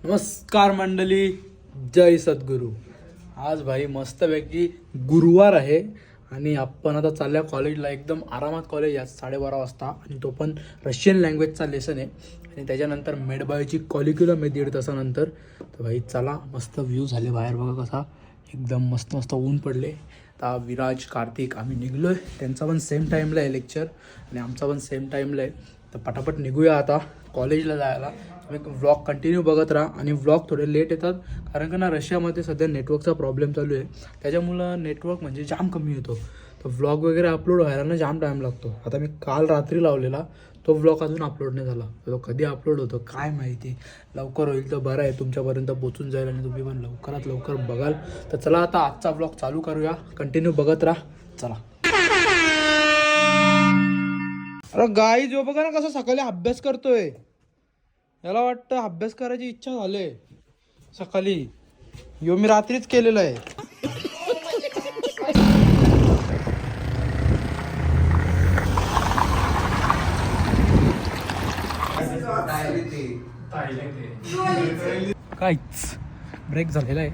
नमस्कार मंडळी, जय सद्गुरू. आज भाई मस्तपैकी गुरुवार आहे आणि आपण आता चालल्या कॉलेजला. एकदम आरामात कॉलेज आहे 12:30 वाजता आणि तो पण रशियन लँग्वेजचा लेसन आहे आणि त्याच्यानंतर मेडबायोची कॉलिक्युलम आहे 1.5 तासानंतर. तर भाई चला, मस्त व्ह्यू झाले बाहेर बघा कसा, एकदम मस्त मस्त ऊन पडले. आता विराज, कार्तिक आम्ही निघलो आहे. त्यांचा पण सेम टाईमला आहे लेक्चर आणि आमचा पण सेम टाईमला आहे. तर पटापट निघूया आता कॉलेजला जायला. तुम्ही व्लॉग कंटिन्यू बघत राहा आणि व्लॉग थोडे लेट येतात कारण का ना रशियामध्ये सध्या नेटवर्कचा प्रॉब्लेम चालू आहे. त्याच्यामुळं नेटवर्क म्हणजे जाम कमी येतो. तर व्लॉग वगैरे अपलोड व्हायला ना जाम टाईम लागतो. आता मी काल रात्री लावलेला, तो व्लॉग अजून अपलोड नाही झाला. तो कधी अपलोड होतो काय माहिती. लवकर होईल तर बरं आहे, तुमच्यापर्यंत पोचून जाईल आणि तुम्ही पण लवकरात लवकर बघाल. तर चला आता आजचा व्लॉग चालू करूया. कंटिन्यू बघत राहा. चला. अरे गाई जो बघा ना कसं सकाळी अभ्यास करतोय. याला वाटतं अभ्यास करायची इच्छा झाली सकाळी. यो मी रात्रीच केलेलं आहे. काहीच ब्रेक झालेला आहे.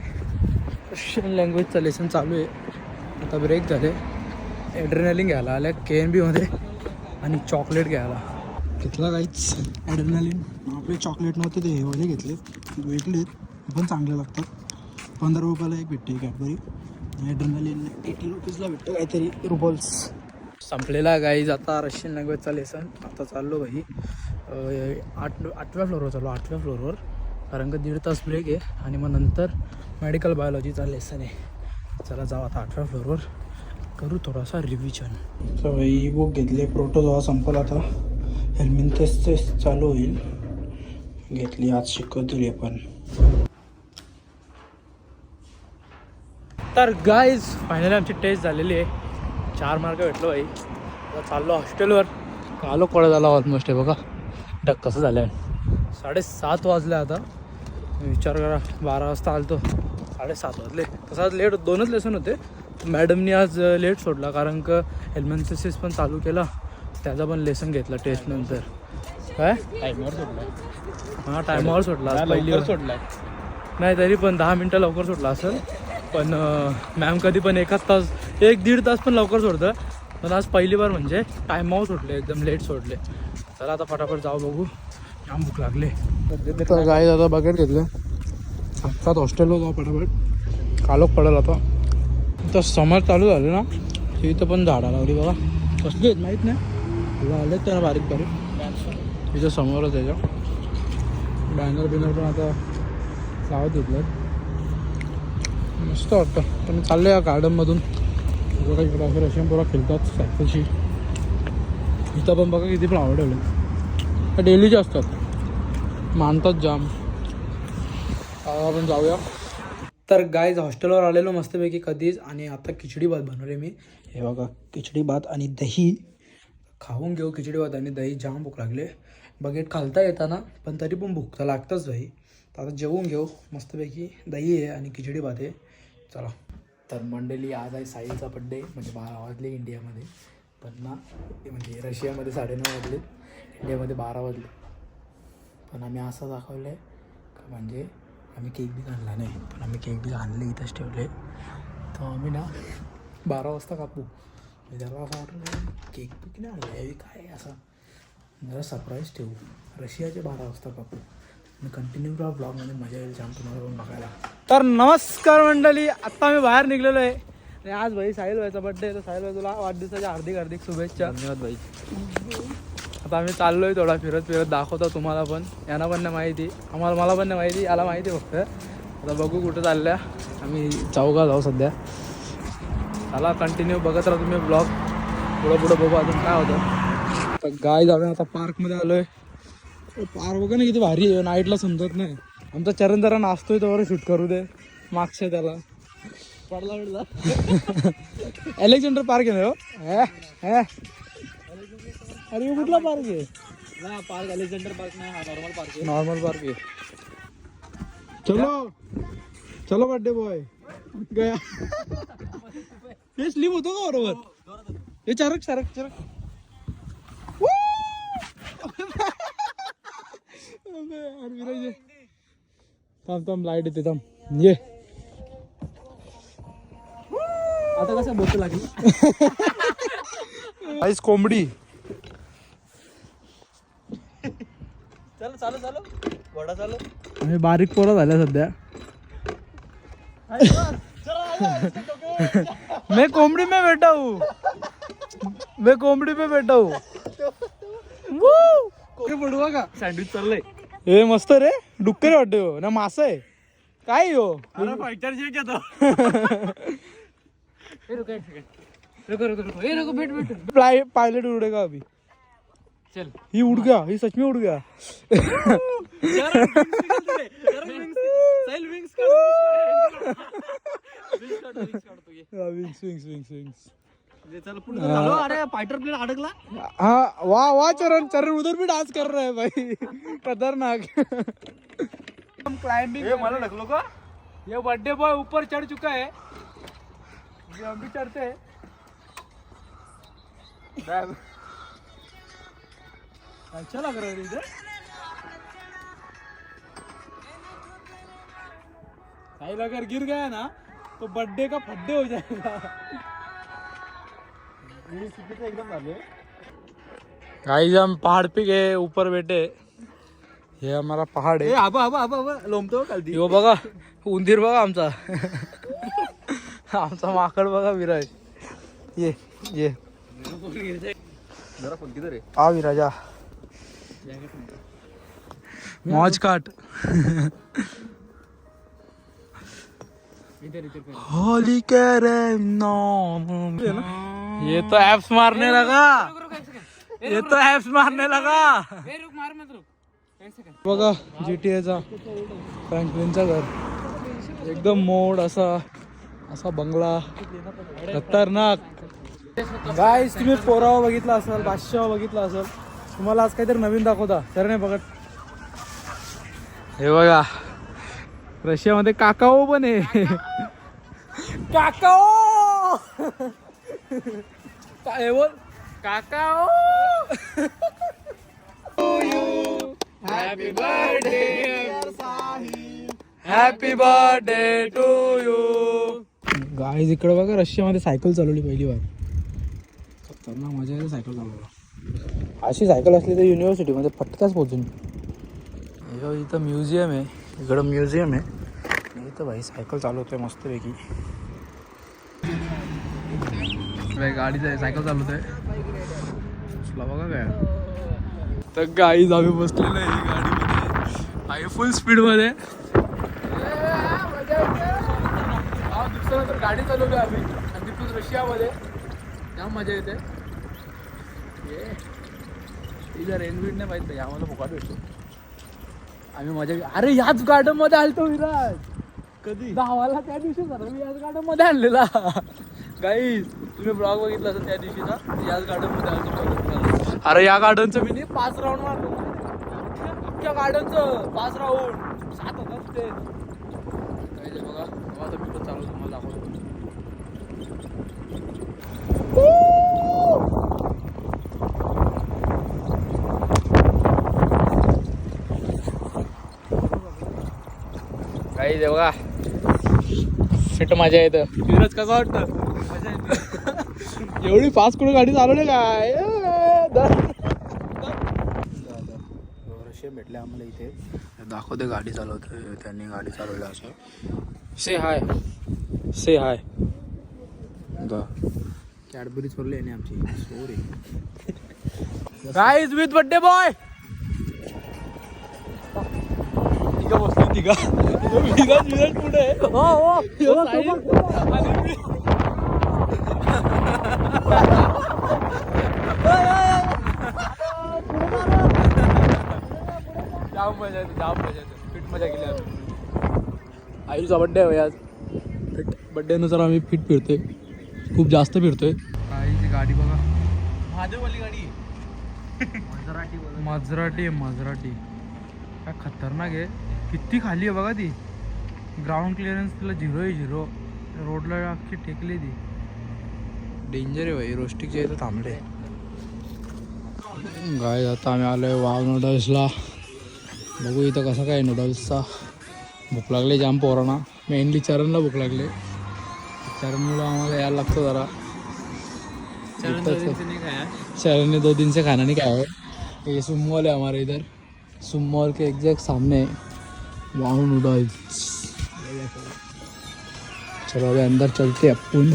रशियन लँग्वेजचं लेसन चालू आहे. आता ब्रेक झाले. ॲड्रेनालिन घ्यायला आल्या KNB मध्ये आणि चॉकलेट घ्यायला घेतला. काहीच ॲड्रेनालिन आपले चॉकलेट नव्हते, ते हे वाले घेतले, वेगळेत पण चांगले लागतात. 15 रुपयाला एक भेटते कॅडबरी. ॲड्रेनालिन 80 रुपीजला भेटतं काहीतरी रुपल्स. संपलेला गाईज आता रशियन लँग्वेजचा लेसन. आता चाललो भाई 8व्या फ्लोअरवर चाललो, 8व्या फ्लोअरवर, कारण का 1.5 तास ब्रेक आहे आणि मग नंतर मेडिकल बायोलॉजीचा लेसन आहे. चला जाऊ आता 8व्या फ्लोअरवर, करू थोडासा रिव्हिजन. तर भाई बुक घेतले, प्रोटोजोआ संपला, आता हेल्मिन टेस्ट चालू होईल. घेतली, आज शिकवतील पण. तर गाईज फायनली आमची टेस्ट झालेली आहे. 4 मार्क भेटलो भाई. आता चाललो हॉस्टेलवर. आलो कोळा झाला ऑलमोस्ट आहे बघा. डक कसं झालं आहे. 7:30 वाजले आता. विचार करा, 12 वाजता आलतो, 7:30 वाजले. तसं आज लेट 2च लेसन होते. मॅडमनी आज लेट सोडला कारण का हेल्मेन्सिस पण चालू केला, त्याचा पण लेसन घेतला टेस्ट नंतर. काय टायमावर सोडला? हां टायमावर सोडला. पहिली सोडला नाही तरी पण 10 मिनटं लवकर सोडला असेल. पण मॅम कधी पण 1 तास 1-1.5 तास पण लवकर सोडतं. पण आज पहिली बार म्हणजे टायमावर सोडले, एकदम लेट सोडले. चला आता फटाफट जाऊ, बघू. जाम भूक लागले. तर गाय आता बकेट घेतलं. आत्ताच हॉस्टेलवर जाऊ फटाफट. कालोख पडेल आता. तर समर चालू झालं ना, इथं पण झाडा लावली बघा. कसली आहेत माहीत नाही, तुला आले त्यांना बारीक बारीक. इथं समोरच याच्या बॅनर पण आता लावत घेतलं. मस्त वाटतं. पण चाललं या गार्डनमधून बघा, इकडं असे रशियन पोरं खेळतात सायकलशी. इथं पण बघा किती फ्लावर ठेवले, डेलीचे असतात, मानतात जाम. आपण जाऊया. तर गाईज हॉस्टेलवर आलेलो मस्तपैकी कधीच, आणि आता खिचडी भात बनवले मी. हे बघा खिचडी भात आणि दही. खाऊन घेऊ खिचडी भात आणि दही. जाम भूक लागले. बकेट खालता येताना, पण तरी पण भूक तर लागतंच भाई. तर आता जेवून घेऊ मस्तपैकी. दही आहे आणि खिचडी भात आहे. चला. तर मंडळी आज आहे साईचा बड्डे. म्हणजे 12 वाजले इंडियामध्ये, पण ना म्हणजे रशियामध्ये 9:30 वाजले, इंडियामध्ये 12 वाजले. पण आम्ही असं दाखवलं आहे का म्हणजे आम्ही केक बी आणला नाही, पण आम्ही केक बी आणले, इथंच ठेवले. तर आम्ही ना 12 वाजता कापू. त्याला असं वाटलं केक बी नाही आणलं आहे काय, असं जरा सरप्राईज ठेवू. रशियाचे 12 वाजता कापू. आणि कंटिन्यू राहा ब्लॉगमध्ये, मजा येईल जाम तुम्हाला पण बघायला. तर नमस्कार मंडळी, आत्ता आम्ही बाहेर निघलेलो आहे आणि आज भाई साहिल भाईचा बड्डे आहे. तर साहिल भाई तुला वाढदिवसाच्या हार्दिक शुभेच्छा. धन्यवाद भाई. आता आम्ही चाललो आहे थोडा फिरत दाखवतो तुम्हाला पण. यांना पण नाही माहिती, मला पण नाही माहिती, याला माहिती फक्त. आता बघू कुठं चालल्या. आम्ही जाऊ सध्या. चला कंटिन्यू बघत राहा तुम्ही ब्लॉग. पुढं बघू अजून काय होतं. तर गाय जाऊया आता पार्कमध्ये आलो आहे. पार्क बघा ना किती भारी आहे, नाईटला समजत नाही. आमचा चरण जरा नाचतोय तर शूट करू दे मागच्या त्याला. पडला अलेक्झांडर पार्क आहे ना. अरे कुठला पार्क आहे? ना पार्क अलेक्झांडर पार्क नाही, हा नॉर्मल पार्क आहे. नॉर्मल पार्क आहे. चलो बर्थडे बॉय गया. हे स्लिप होतो का बरोबर? हे चरक थांब लाईट येते थांब ये. आता कसं बोट लागली. आईस कोंबडी. चल चालू घोडा चालू. आणि बारीक पोरं झाल्या सध्या. मैं कोंबडी में बैठा हूँ. पडवा का सँडविच चाललंय. हे मस्त रे. डुक्कर वाटत हो ना मासा आहे काय हो. फायटर जेट येतो. रुको बैठ. पायलट उड़ेगा अभी. चल ही उड़ गया. ही सच में उड़ गया. विंग्स. अरे फाइटर प्लेन अडकला. हाँ वाह चरण उधर भी डांस कर रहा है भाई. खतरनाक. हम क्लाइंबिंग. मला ढकलो का. ये बर्थडे बॉय ऊपर चढ़ चुका है. हम भी चढ़ते हैं. अच्छा लग रहा है इधर. साहिल अगर गिर गया ना तो बर्थडे का फड्डे हो जाएगा. एकदम झाले. गाइस हम पहाड़ पे गए ऊपर बैठे. हे हमारा पहाड़ है. आबा लोमतो खालती. यो बघा उंदीर बघा आमचा. आमचा माकड बघा विराज. ये जरा फोन किधर है. आ विराजा मौज काट. इधर होली करे नो. ये तो एप्स मारने लगा. बघा GTA फ्रँकलिनचा घर एकदम मोड असा बंगला खतरनाक. गाईस तुम्ही पोराव बघितला असाल, बादशाह बघितला असाल. तुम्हाला आज काहीतरी नवीन दाखवता सर नाही बघत. हे बघा रशियामध्ये काकाओ पण आहे. काकाओ काय बोल काकाओ. Happy birthday to you. Guys इकडे बघा रशियामध्ये सायकल चालवली पहिली बार. खतरनाक मजा येते सायकल चालवायला. अशी सायकल असली तर युनिव्हर्सिटीमध्ये फटकाच पोहोचून. इथं म्युझियम आहे. इकडं म्युझियम आहे. इथं भाई सायकल चालवतोय मस्तपैकी. गाडी सायकल चालवतोय बघा काय. तर गाईज आम्ही बसलेलो आहे गाडीमध्ये. आहे फुल स्पीडमध्ये. दुसऱ्यानंतर गाडी चालवली आम्ही आणि तिथून रशियामध्ये जाम मजा येते. इथं रेनवीड नाही माहित नाही आम्हाला फुकाट भेटतो. आम्ही मजा. अरे याच गार्डन मध्ये आलतो विराज. कधी गावाला त्या दिवशी सर मी याच गार्डन मध्ये आणलेला. गाईज तुम्ही ब्लॉग बघितला असेल त्या दिवशीचा. याच गार्डन मध्ये आलतो. अरे या गार्डनचं मी 5 राऊंड मारलो. अख्ख्या गार्डनचं 5 राऊंड 7 होतात ते. काय बघा आता मी पण चालू तुम्हाला दाखवतो. काही दे बघा फिट मजा येतं. फिरच कसं वाटतं. एवढी फास्ट कुठे गाडी चालवली काय. रशिया भेटले आम्हाला इथे. दाखवते गाडी चालवतोय. त्यांनी गाडी चालवली असं. से हाय कॅडबरी चोरली आहे आमची. Sorry guys with birthday boy. तिघा बसली तिघा. विराज पुढे. जाम मजा येते. फिट मजा केली आम्ही. आईचा बड्डे आहे आज. फिट बड्डेनुसार आम्ही फिट फिरतोय. खूप जास्त फिरतोय. आईची गाडी बघा. महादेववाली गाडी. मजराटी काय खतरनाक आहे. किती खाली आहे बघा ती. ग्राउंड क्लिअरन्स तिला 0 रोडला अख्खी टेकली ती. डेंजर आहे भाई. रोस्टिकच्या इथं थांबले. गाय आता आम्ही आलोय वाव नूडल्सला. बघू इथं कसं काय नूडल्सचा भूक लागली जाम पोरांना, मेनली चरणला भूक लागली. चरणमुळं आम्हाला यायला लागतं जरा. चरण ने 2 दिन से खाना नहीं खाया है. ये सुम मॉल है हमारे इधर. सुम मॉल के एग्जैक्ट सामने वाहू नूडल्स. चलो अभी अंदर चलते अपन.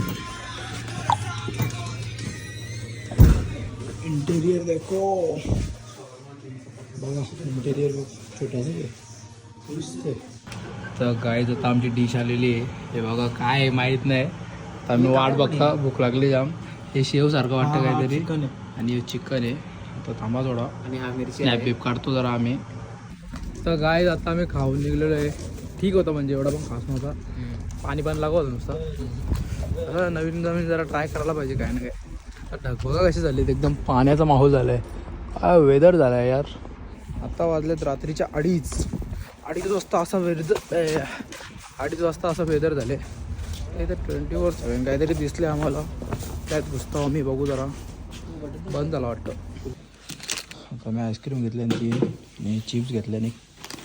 इंटीरियर देखो बघा, इंटीरियर छोटासा आहे. तर गाईज आता आमची डिश आलेली आहे. हे बघा काय आहे माहीत नाही, तर आम्ही वाट बघता. भूक लागली जाम. हे शेव सारखं वाटतं काहीतरी, आणि हे चिकन आहे. तर थांबा थोडा, आणि हा मिरची स्नॅप बीप काढतो जरा आम्ही. तर गाईज आता आम्ही खाऊन निघलेलो आहे. ठीक होतं, म्हणजे एवढा पण खास नव्हता. पाणी पण लागत होतं नुसतं. नवीन नवीन जरा ट्राय करायला पाहिजे काय ना काय. ढग बघा कसे झाले, एकदम पाण्याचा माहोल झाला आहे. काय वेदर झाला आहे यार. आता वाजलेत रात्रीच्या 2:30 वाजता असा वेदर. 2:30 वाजता असं वेदर झाले. इथे 24/7 काहीतरी दिसले आम्हाला. त्यात घुसतो आम्ही, बघू जरा. बंद झाला वाटतं. आता मी आईस्क्रीम घेतले आणि चिप्स घेतले आणि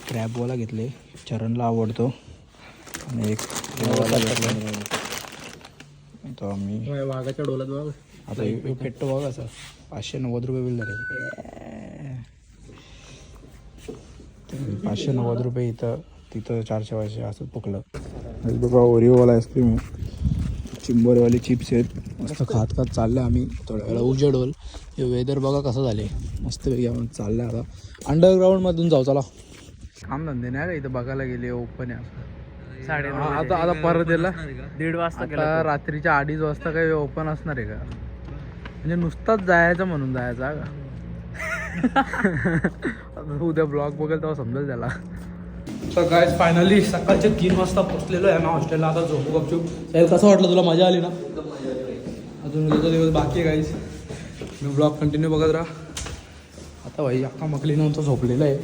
क्रॅबवाला घेतले. चरणला आवडतो. आणि एक वाला घेतला. आता आम्ही वाघाच्या डोलात बघ. आता पेट्टो बघा असं 590 रुपये बिल झाले. 590 रुपये इथं, तिथं 400 असं पकलं. बघा ओरिओवाला आईस्क्रीम आहे. चिंबोरीवाले चिप्स आहेत. मस्त खात खात चाललं आम्ही. थोड्या वेळा उजेडोल. हे वेदर बघा कसं झाले. मस्तपैकी आपण चाललं आता अंडरग्राऊंडमधून जाऊ. चला. काम धंदे नाही का इथं बघायला गेले. ओपन आहे असं. आता परत याला 1:30 वाजता आता रात्रीच्या 2:30 वाजता काही ओपन असणार आहे का? म्हणजे नुसताच जायचं म्हणून जायचा का? उद्या ब्लॉग बघेल तेव्हा समजेल त्याला. तर गाईज फायनली सकाळचे 3 वाजता पोचलेलो आहे आम्ही हॉस्टेलला. आता झोपू गपचूप. साहेब कसं वाटलं तुला? मजा आली ना? अजून उद्याचा दिवस बाकी आहे गाईज. मी ब्लॉग कंटिन्यू बघत राहा. आता भाई अक्का मकली नंतर झोपलेलं आहे.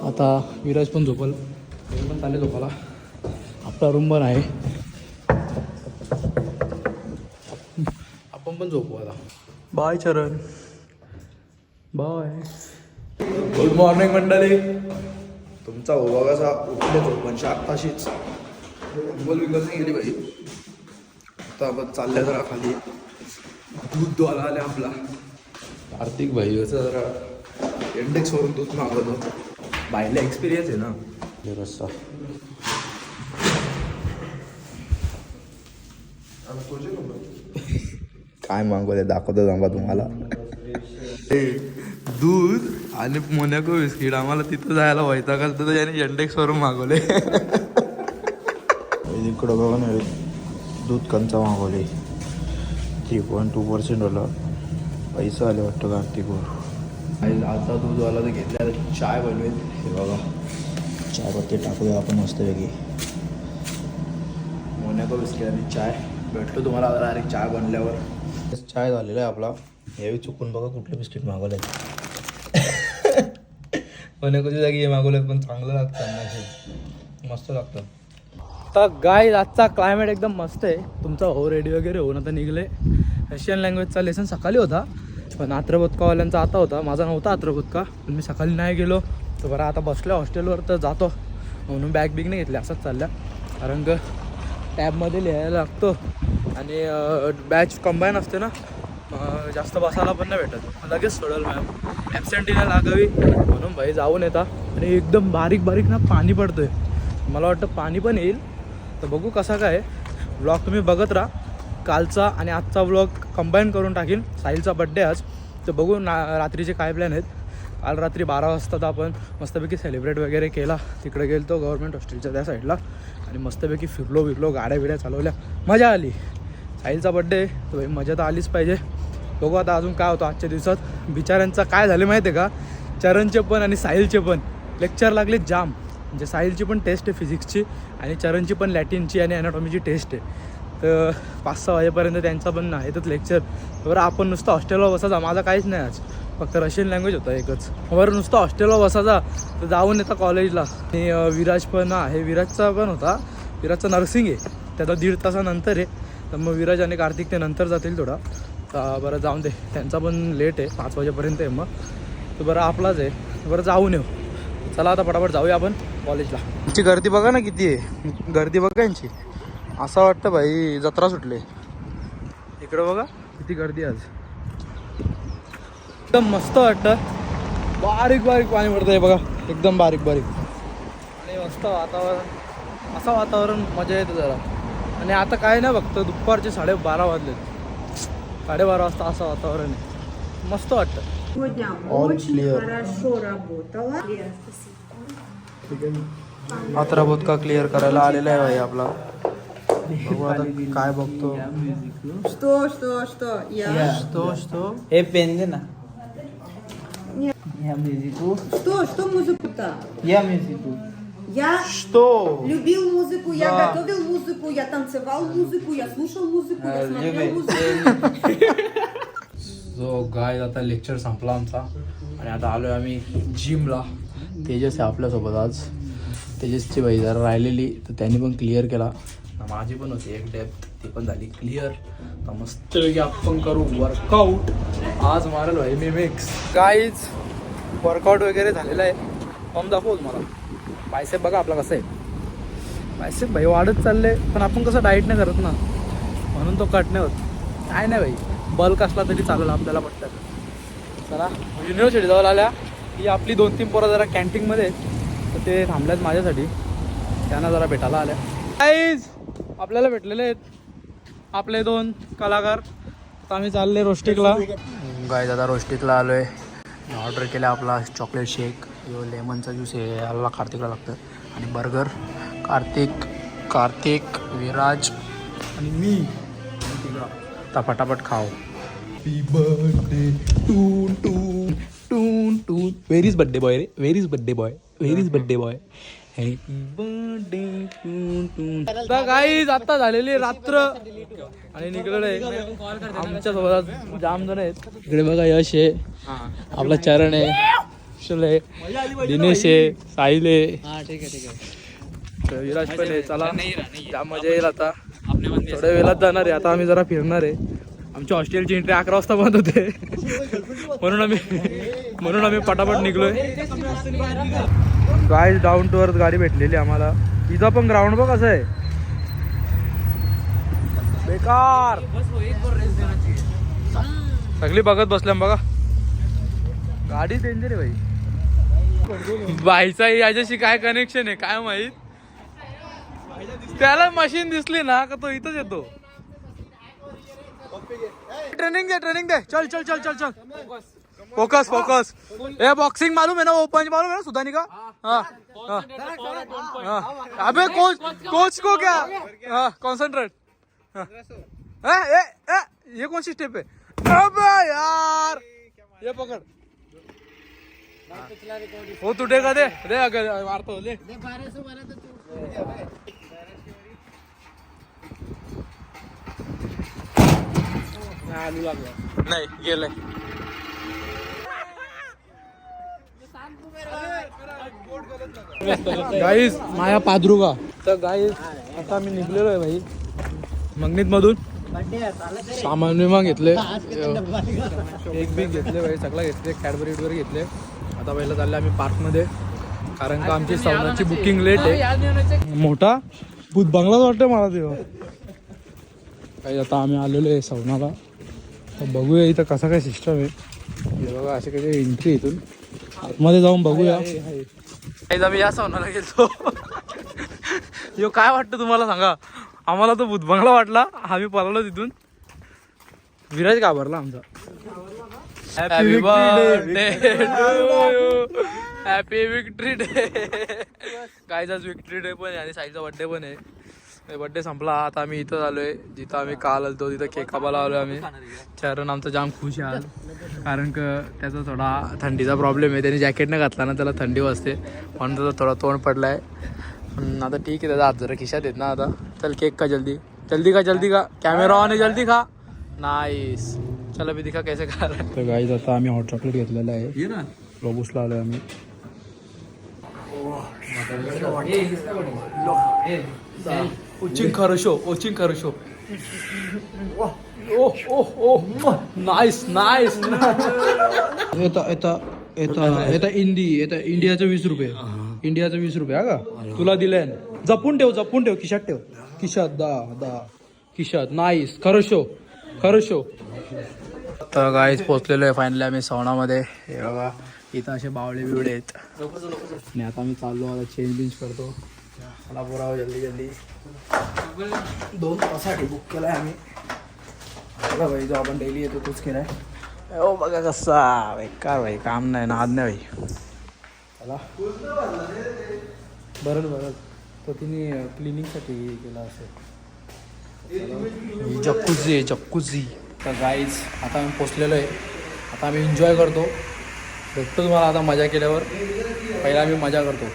आता विराज पण झोपल. हे पण चालेल झोपाला. आपला रूम पण आहे. आपण पण झोपू आता. बाय चरण. बाय. गुड मॉर्निंग मंडळी. तुमचा ओवागाचा उठले तो पण आत्ताशीच बोल विकत नाही गेली पाहिजे. आता आपण चालल्या जरा खाली. दूध द्वाला आले आपला कार्तिक भाई. असं जरा इंडेक्सवरून दूध मागवतो. बायला एक्सपिरियन्स आहे ना. रस्सा काय मागवले दाखवतो थांबा तुम्हाला. दूध आणि मोनॅको बिस्किट. आम्हाला तिथं जायला व्हायचा का तर त्याने इंडेक्सवरून मागवले. इकडं बघा ना, दूध कंचा मागवले. 3.2% वाला. पैसा आले वाटतं कार्तिकवर. आता दूधवाला तर घेतल्या. चाय बनवेल. हे बघा चायपत्ती टाकूया आपण मस्तपैकी. मोनॅको बिस्किट आणि चाय भेटतो तुम्हाला डायरेक्ट चाय बनल्यावर. चाय झालेला आहे आपला. यावेळी चुकून बघा कुठले बिस्किट मागवले. मोनॅकोच्या जागी हे मागवलेत, पण चांगलं लागतं. मस्त लागतं. तर गाईज आजचा क्लायमेट एकदम मस्त आहे. तुमचा हो रेडी वगैरे होऊन आता निघले. रशियन लँग्वेजचा लेसन सकाळी होता, पण आत्रबुतकावाल्यांचा आता होता. माझा नव्हता आत्रबुतका, पण मी सकाळी नाही गेलो. तर बरं आता बसलो हॉस्टेलवर, तर जातो म्हणून बॅग बिग नाही घेतली. असंच चालल्या. कारण का टॅबमध्ये लिहायला लागतो आणि बॅच कंबाईन असते ना, जास्त बसायला पण नाही भेटत. लगेच सोडल मॅम. ॲबसेंटी नाही लागावी म्हणून भाई जाऊन येता. आणि एकदम बारीक बारीक ना पाणी पडतं आहे. मला वाटतं पाणी पण येईल. तर बघू कसा काय. व्लॉग तुम्ही बघत राहा. कालचा आणि आजचा व्लॉग कंबाईन करून टाकीन. साहिलचा बड्डे आज, तर बघू रात्रीचे काय प्लॅन आहेत. काल रात्री 12 वाजता तर आपण मस्तपैकी सेलिब्रेट वगैरे केला. तिकडे गेलो तो गव्हर्मेंट हॉस्टेलच्या त्या साईडला आणि मस्तपैकी फिरलो गाड्या बिड्या चालवल्या. मजा आली. साहिलचा बड्डे तर भाई मजा तर आलीच पाहिजे. बघू आता अजून काय होतं आजच्या दिवसात. बिचाऱ्यांचं काय झालं माहिती आहे का, चरणचे पण आणि साहिलचे पण लेक्चर लागले जाम. म्हणजे साहिलची पण टेस्ट आहे फिजिक्सची आणि चरणची पण लॅटिनची आणि ॲनाटॉमीची टेस्ट आहे. तर 5-6 वाजेपर्यंत त्यांचा पण आहेतच लेक्चर. बरं आपण नुसतं हॉस्टेलवर बसायचा. माझा काहीच नाही आज, फक्त रशियन लँग्वेज होता एकच. बरं नुसतं हॉस्टेलवर बसायचा तर जाऊन येता कॉलेजला. आणि विराज पण आहे. विराजचा पण होता. विराजचा नर्सिंग आहे, त्याचा 1.5 तासानंतर आहे. तर मग विराज आणि कार्तिक ते नंतर जातील थोडा. तर बरं जाऊन दे, त्यांचा पण लेट आहे 5 वाजेपर्यंत आहे. मग तर बरं आपलाच आहे. बरं जाऊन येऊ. चला आता पटापट जाऊया आपण. कॉलेजला. यांची गर्दी बघा ना किती आहे, गर्दी बघा यांची. असं वाटतं भाई जत्रा सुटले. इकडं बघा किती गर्दी आज. एकदम मस्त वाटतं. बारीक बारीक पाणी पडतं आहे बघा, एकदम बारीक बारीक. आणि मस्त वातावरण, असं वातावरण मजा येते जरा. आणि आता काय नाही, फक्त दुपारचे 12:30 वाजले. 12:30 वाजता असं वातावरण आहे, मस्त वाटतं. Сегодня All очень clear. хорошо работала. मात्रा का क्लिअर करायला आलेला आहे भाई आपला. बघू आता काय बघतो. Что? Я. तो हे पेन दे ना. Что музыку-то? या म्युझिक. Я तो любил музыку, я Да. готовил музыку, я танцевал музыку, я слушал музыку, я смотрел музыку. जो गाय आता लेक्चर संपला आमचा आणि आता आलोय आम्ही जिमला. तेजस आहे आपल्यासोबत आज. तेजसची बाई जरा राहिलेली तर त्यांनी पण क्लिअर केला. माझी पण होती एक डेप्थ, ती पण झाली क्लिअर. तर मस्त आपण करू वर्कआउट. आज मारेल भाई मी मिक्स. गाईज वर्कआउट वगैरे झालेलं आहे. फॉर्म दाखवू मला. बायसेप बघा आपला कसं आहे. बायसेप भाई वाढत चालले, पण आपण कसं डाईट नाही करत ना, म्हणून तो कट नाही होत. काय नाही भाई, बल्क असला तरी चालेल आपल्याला पटतं. चला युनिव्हर्सिटी जवळ आल्या की आपली 2-3 पोरं जरा कॅन्टीनमध्ये, तर ते थांबल्यात माझ्यासाठी. त्यांना जरा भेटायला आल्या. गाईज आपल्याला भेटलेले आहेत आपले 2 कलाकार. तर आम्ही चालले रोस्टिकला. गाईज आता रोस्टिकला आलो आहे. ऑर्डर केला आपला चॉकलेट शेक, जो लेमनचा ज्यूस आहे याला कार्तिकला लागतं, आणि बर्गर. कार्तिक विराज आणि मी आता फटाफट खाओ. हॅपी बर्थडे टून टून टून टून. Where is birthday boy ray, where is birthday boy, where is birthday boy. Happy birthday टून टून. तर गाईज आता झालेली रात्र आणि निघालोय. आमच्या सोबत जाम जण आहेत. इकडे बघा यश आहे, आपला चरण आहे, कुशल आहे, दिनेश आहे, साहिल आहे, विराज पण आहे. चला जाम मजा येईल. आता थोड्या वेळात जाणार आहे. आता आम्ही जरा फिरणार आहे. आमच्या हॉस्टेलची एंट्री 11 वाजता बंद होते, म्हणून आम्ही पटापट निघलोय. गाईज डाऊन टू अर्थ गाडी भेटलेली आम्हाला. इथं पण ग्राउंड बघ कसं आहे बेकार. सगळी बघत बसल्या बघा. गाडी डेंजर आहे भाई. बाईचा याच्याशी काय कनेक्शन आहे काय माहित. त्याला मशीन दिसली ना का तो इथंच येतो. ट्रेनिंग दे. चल फोकस. ए बॉक्सिंग मालूम है ना, वो पंच मालूम है ना सुधानी का. हाँ. अबे कोच को क्या. हाँ कॉन्सेंट्रेट. ये कौन सी स्टेप है. अबे यार ये पकड़. हो तुटेगा दे अगर मारतो ले. नाही गेलंय. गाईज माया पादरुगा. तर गाईज आता आम्ही निघलेलो आहे भाई मंगनीत मधून. सामान विमान घेतले, एक बिग घेतले भाई, सगळं घेतले, कॅडबरी वगैरे घेतले. आता पहिलं चालले आम्ही पार्कमध्ये, कारण का आमची सवनाची बुकिंग लेट आहे. मोठा भूत बंगलाच वाटतं मला तेव्हा. काही आता आम्ही आलेलो आहे सवनाला. तर बघूया इथं कसा काय सिस्टम आहे. हे बघा असे काही एंट्री इथून आतमध्ये जाऊन बघूया. आम्ही या सवनाला गेलो. यो काय वाटतं तुम्हाला सांगा. आम्हाला तो भूत बंगला वाटला, आम्ही पळालो तिथून. विराज घाबरला आमचा. Happy birthday to you, happy victory day. Guys आज विक्ट्री डे पण आहे आणि साईचा बर्थडे पण आहे. बर्थडे संपला. आता आम्ही इथं आलोय जिथं आम्ही काल आलतो, तिथं केक कापायला आलोय आम्ही. चरण आमचा जाम खुश आहे आज, कारण का त्याचा थोडा थंडीचा प्रॉब्लेम आहे. त्याने जॅकेट नाही घातला ना, त्याला थंडी वाजते, म्हणून त्याचा थोडा तोंड पडलाय. आता ठीक आहे, त्याचा हात जरा खिशात येत ना. आता चल केक का जल्दी का कॅमेरा ऑन आहे, जल्दी खा. नाईस. चला मी दिखा कैसे खा रहा है. तर गाईज आता आम्ही हॉट चॉकलेट घेतलेलं आहे. लोबूसला आलोय आम्ही. ओचिंग खरशो. नाईस. येता इंडियाचं 20 रुपये. इंडियाचं 20 रुपये हा का तुला दिलंय ना. जपून ठेव खिशात ठेव खिशात दा खिशात नाईस खरं शो तर गाईज पोचलेलो आहे फायनली आम्ही सवणामध्ये. हे बघा इथं असे बावळे बिवळे आहेत आणि आता मी चाललो आता चेंज करतो. मला बोराव जल्दी 2 तासासाठी बुक केलाय आम्ही. बघा भाई जो आपण डेली येतो तोच केलाय. हो बघा कसा बेकार भाई काम नाही नाद नाही भाई. चला बरं तो तिने क्लिनिंगसाठी केला असेल. जक्कुझी तर गाईज आता आम्ही पोचलेलो आहे. आता आम्ही एन्जॉय करतो. भेटतो तुम्हाला आता मजा केल्यावर. पहिला आम्ही मजा करतो.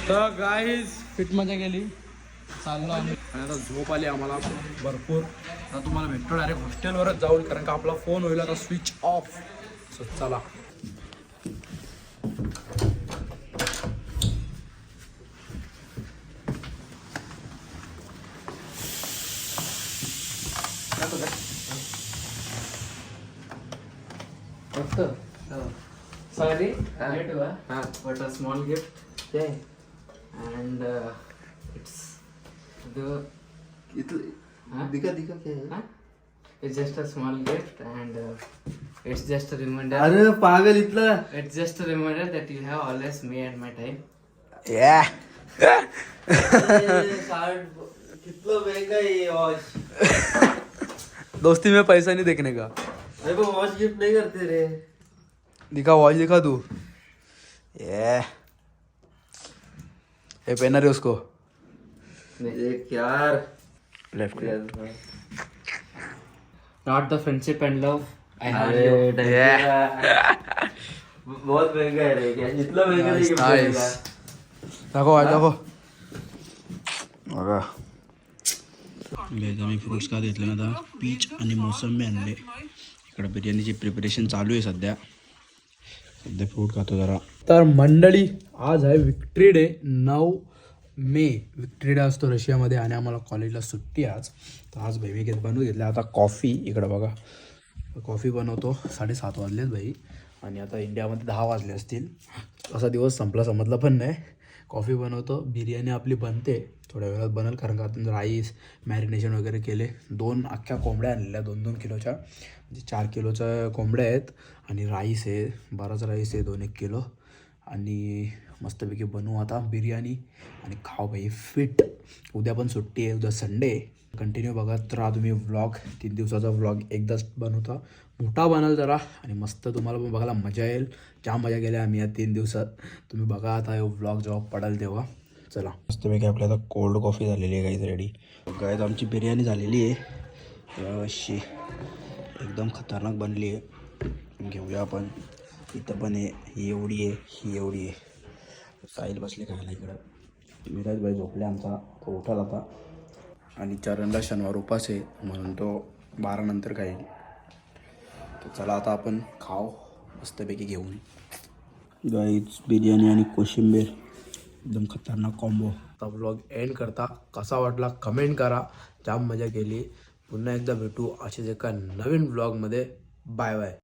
तर गाईज फिट मजा गेली. चाललो आम्ही आणि आता झोप आली आम्हाला भरपूर. आता तुम्हाला भेटतो डायरेक्ट हॉस्टेलवरच जाऊन कारण का आपला फोन होईल आता स्विच ऑफ. सो चला Sorry, but a small gift. Yeah, and it's the. दिखा क्या है? It's just a small gift, and it's just a reminder. अरे पागल इथला. It's just a reminder that you have always me at my time. कितना महंगा है ये वॉच. दोस्ती में पैसा नहीं देखने का. अरे वो वॉच गिफ्ट नहीं करते रे. दिखा वॉच दिखा तू. ये पहना रे उसको. देख यार. Left Not the friendship and love I have अरे you. बहुत महंगा है रे. क्या इतना महंगा नहीं गिफ्ट देगा. दाखव आज दाखव बघा. मी फ्रुट्स का घेतले ना आता पीच आणि मोसंबी आणले. इकडे बिर्याणीची प्रिपरेशन चालू आहे सध्या फ्रूट खातो जरा. तर मंडळी आज आहे विक्ट्री डे 9 मे. विक्ट्री डे असतो रशियामध्ये आणि आम्हाला कॉलेजला सुट्टी आज. तर आज भाई मी बनवून घेतलं आता कॉफी. इकडं बघा कॉफी बनवतो. 7:30 वाजलेत भाई आणि आता इंडियामध्ये 10 वाजले असतील. असा दिवस संपला समजला पण नाही. कॉफी बनवतो. बिर्याणी आपली बनते थोड्या वेळात बनल कारण का आपण राईस मॅरिनेशन वगैरे केले. 2 अख्ख्या कोंबड्या आणलेल्या 2-2 किलोच्या म्हणजे 4 किलोच्या कोंबड्या आहेत आणि राईस आहे. बराच राईस आहे 2-1 किलो आणि मस्तपैकी बनवू आता बिर्याणी आणि खाऊ भाई फिट. उद्या पण सुट्टी आहे. उद्या संडे. कंटिन्यू बघत राहा तुम्ही व्लॉग. 3 दिवसाचा व्लॉग एकदाच बनवता. मोठा बनाल जरा आणि मस्त तुम्हाला पण बघायला मजा येईल. जाम मजा केल्या आम्ही या 3 दिवसात. तुम्ही बघा आता व्लॉग जेव्हा पडाल तेव्हा. चला मस्तपैकी आपल्या आता कोल्ड कॉफी झालेली आहे गाईज रेडी. गाईज आमची बिर्याणी झालेली आहे अशी एकदम खतरनाक बनली आहे. घेऊया आपण. इथं पण आहे ही एवढी आहे ही एवढी आहे. साहिल बसले खायला इकडं. विराज भाई झोपले आमचा तो उठाल आता आणि चरणला शनिवार उपास आहे म्हणून तो 12 नंतर खाईल. तर चला आता आपण खाऊ मस्तपैकी घेऊन. गाईज बिर्याणी आणि कोशिंबीर एकदम खतरनाक कॉम्बो. आता व्लॉग एंड करता. कसा वाटला कमेंट करा. जाम मजा केली. पुन्हा एकदा भेटू असेच एका नवीन व्लॉगमध्ये. Bye bye.